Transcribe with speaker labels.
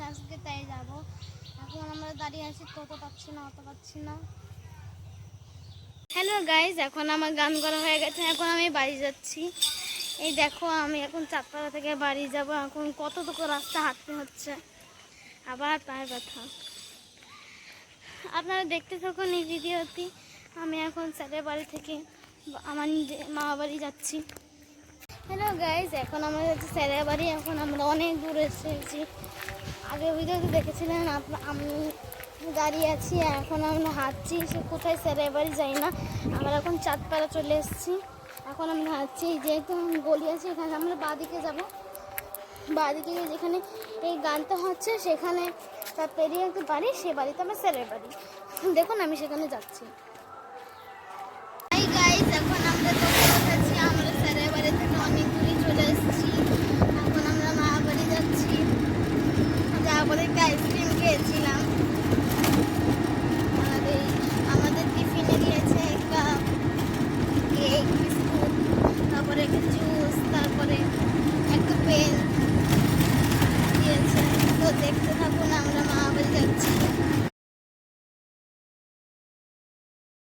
Speaker 1: আজকে, তাই যাব। এখন আমরা দাঁড়িয়ে আছি, টোটো পাচ্ছি না, অটো পাচ্ছি না। হ্যালো গাইজ, এখন আমার গান করা হয়ে গেছে, এখন আমি বাড়ি যাচ্ছি। এই দেখো, আমি এখন চাঁদপাড়া থেকে বাড়ি যাব। এখন কতটুকু রাস্তা হাঁটতে হচ্ছে, আবার পায়ের ব্যথা। আপনারা দেখতে থাকুন এই ভিডিওটি। আমি এখন স্যারের বাড়ি থেকে আমার মামা বাড়ি যাচ্ছি। হ্যালো গাইজ, এখন আমরা যাচ্ছি স্যারের বাড়ি। এখন আমরা অনেক দূরে এসেছি। আগের ভিডিওতে দেখেছিলেন আমি দাঁড়িয়ে আছি, এখন আমরা হাঁটছি। সে কোথায় স্যারের বাড়ি যাই না, আমরা এখন চাঁদপাড়া চলে এসেছি। এখন আমরা হাঁটছি, যেহেতু গলি আছে এখানে আমরা বাঁদিকে যাব। বাঁদিকে যেখানে এই গানটা হচ্ছে সেখানে তার পেরিয়ে একটু বাড়ি, সে বাড়িতে আমার স্যারের বাড়ি। দেখুন আমি সেখানে যাচ্ছি। এখন আমরা যাচ্ছি, আমরা স্যারের বাড়ি থেকে অনেক দূরে চলে এসেছি। এখন আমরা মা বাড়ি যাচ্ছি। যাওয়ার পরে একটা আইসক্রিম খেয়েছিলাম। আমাদের টিফিনে দিয়েছে একটা কেক, বিস্কুট, তারপরে একটা জুস, তারপরে একটা পেন দিয়েছে। তো দেখতে থাকুন, আমরা মা বাড়ি যাচ্ছি।